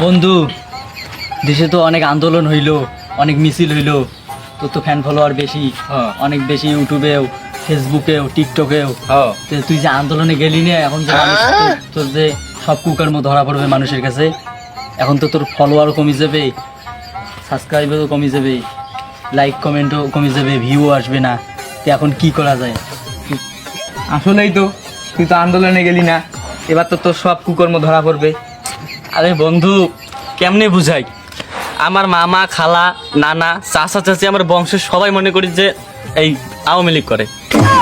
বন্ধু, দেশে তো অনেক আন্দোলন হইলো, অনেক মিছিল হইলো, তোর তো ফ্যান ফলোয়ার বেশি, অনেক বেশি ইউটিউবেও, ফেসবুকেও, টিকটকেও। তুই যে আন্দোলনে গেলি না, এখন যে তোর যে সব কুকর্ম ধরা পড়বে মানুষের কাছে, এখন তো তোর ফলোয়ারও কমে যাবে, সাবস্ক্রাইবারও কমে যাবে, লাইক কমেন্টও কমে যাবে, ভিউও আসবে না। তো এখন কি করা যায়? আসলেই তো, তুই তো আন্দোলনে গেলি না, এবার তো তোর সব কুকর্ম ধরা পড়বে। আরে বন্ধু, কেমনে বুঝাই? আমার মামা, খালা, নানা, চাচা, চাচি, আমার বংশের সবাই মনে করি যে এই আওয়ামী লীগ করে।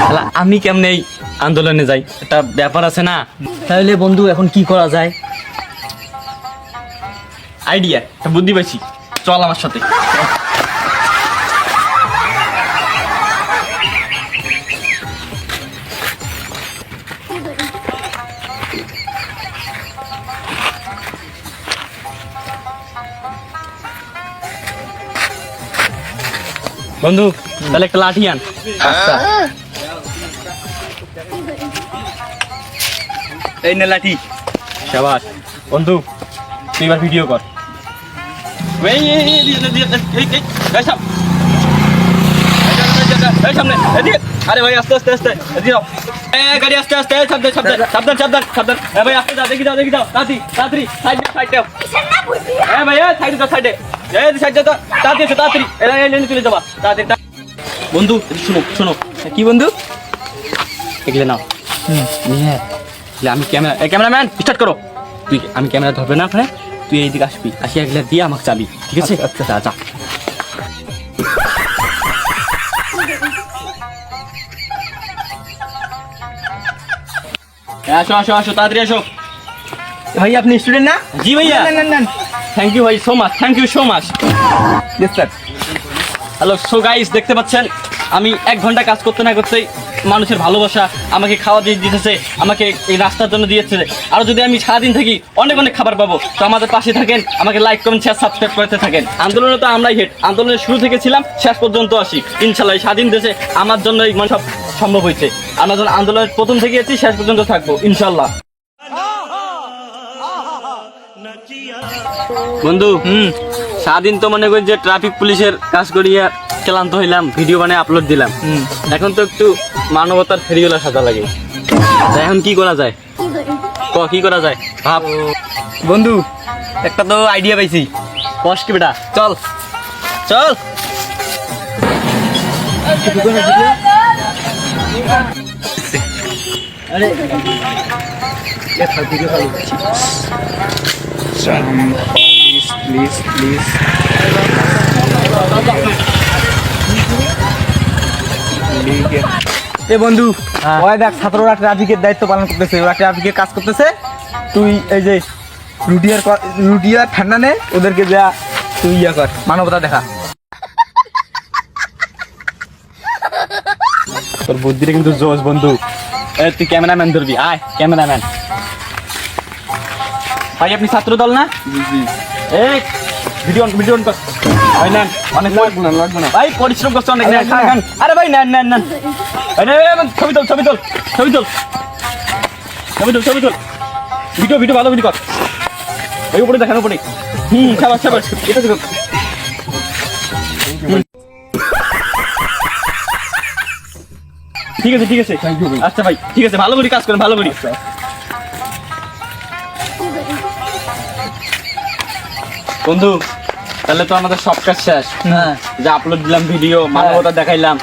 তাহলে আমি কেমনে এই আন্দোলনে যাই? একটা ব্যাপার আছে না? তাহলে বন্ধু এখন কি করা যায়? আইডিয়া, একটা বুদ্ধি পাইছি, চল আমার সাথে। বন্ধু, তাহলে একটা লাঠি আন। আচ্ছা, এই নে লাঠি। শাবাশ বন্ধু, তুই এবার ভিডিও কর। সামনে এদিকে। আরে ভাই, আস্তে আস্তে আস্তে এদিকে যাও। গাড়ি আস্তে আস্তে, সাবধান সাবধান সাবধান সাবধান সাবধান। ভাই আস্তে যাও, দেখি যাও দেখি যাও, তাড়াতাড়ি তাড়াতাড়ি, সাইড দাও সাইড দাও। ভাই সাইড দাও সাইডে, সাইড দাও, তাড়াতাড়ি তাড়াতাড়ি, এলে চলে যাবা তাড়াতাড়ি। বন্ধু শোনো শোনো। কি বন্ধু? এগুলো নাও। নিয়ে আমি ক্যামেরাম্যান স্টার্ট করো। আমি ক্যামেরা ধরবে না ওখানে, তুই এইদিকে আসবি, আসি এগুলো দিয়ে আমাকে চাবি, ঠিক আছে? আচ্ছা, যা যা। আসো আসো আসো, তাড়াতাড়ি আসো। ভাই আপনি স্টুডেন্ট না? জি ভাইয়া। নেন। থ্যাংক ইউ ভাই, so much, thank you so much. Yes sir. Hello, so guys, দেখতে পাচ্ছেন আমি 1 ঘন্টা কাজ করতে না করতেই মানুষের ভালোবাসা আমাকে খাওয়া দিয়ে দিতেছে, আমাকে এই রাস্তার জন্য দিয়েছে। আর যদি আমি সারাদিন থাকি অনেক অনেক খাবার পাবো। তো আমাদের পাশে থাকেন, আমাকে লাইক কমেন্ট শেয়ার সাবস্ক্রাইব করতে থাকেন। আন্দোলনে তো আমরাই হেড, আন্দোলনের শুরু থেকে ছিলাম, শেষ পর্যন্ত আসি ইনশাল্লাহ। স্বাধীন দেশে আমার জন্য এই সব সম্ভব হয়েছে। আমরা যখন আন্দোলনের প্রথম থেকে আছি, শেষ পর্যন্ত থাকবো ইনশাল্লাহ। বন্ধু, সারাদিন তো মনে করি যে ট্রাফিক পুলিশের কাজ করিয়া ক্লান্ত হইলাম, ভিডিও বানিয়ে আপলোড দিলাম। এখন তো একটু মানবতার ফেরিওয়ালা সাজা লাগে। এখন কি করা যায়? কি করা যায় ভাব। বন্ধু, একটা তো আইডিয়া পাইছি। কস কি বেটা? চল চল। আরে প্লিজ। এ বন্ধু, ওই দেখ ছাত্ররা ট্রাফিকের দায়িত্ব পালন করতেছে, ওরা ট্রাফিকের কাজ করতেছে। তুই এই যে রুটিয়ার ঠান্ডা নে, ওদেরকে যা তুই ইয়া কর, মানবতা দেখা। তোর বুদ্ধিটা কিন্তু জোশ বন্ধু। তুই ক্যামেরাম্যান ধরবি, আয় ক্যামেরাম্যান। ভাই আপনি ছাত্র দল না? এই ভিডিও অন কর। ভাই নেন, অনেক লাগবে না। ভাই পরিশ্রম করছে অনেক। আরে, নেন। আরে ভাই নেন। ছবি তোল। ভিডিও ভালো ভিডিও কর। ওই উপরে দেখানো উপরে। শাবাশ। এটা দেখো। ঠিক আছে। আচ্ছা ভাই, ঠিক আছে, ভালো করে কাজ করেন, ভালো করে। বন্ধু, তাহলে তো আমাদের সব কাজ শেষ। হ্যাঁ, যে আপলোড দিলাম ভিডিও, মানবতা দেখাইলাম।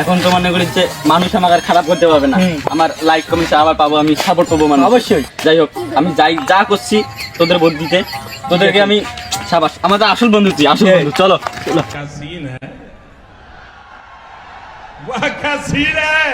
এখন তো মনে করি যে মানুষ আমাকে আর খারাপ করতে পারবে না। আমার লাইক কমেন্ট আবার পাবো, আমি সাপোর্ট পাবো মানুষ। অবশ্যই। যাই হোক, আমি যা করছি তোদের বুদ্ধিতে, তোদেরকে আমি সাবাস। আমাদের আসল বন্ধু তুই, আসল বন্ধু। চলো। का सीन है, वह का सीन है।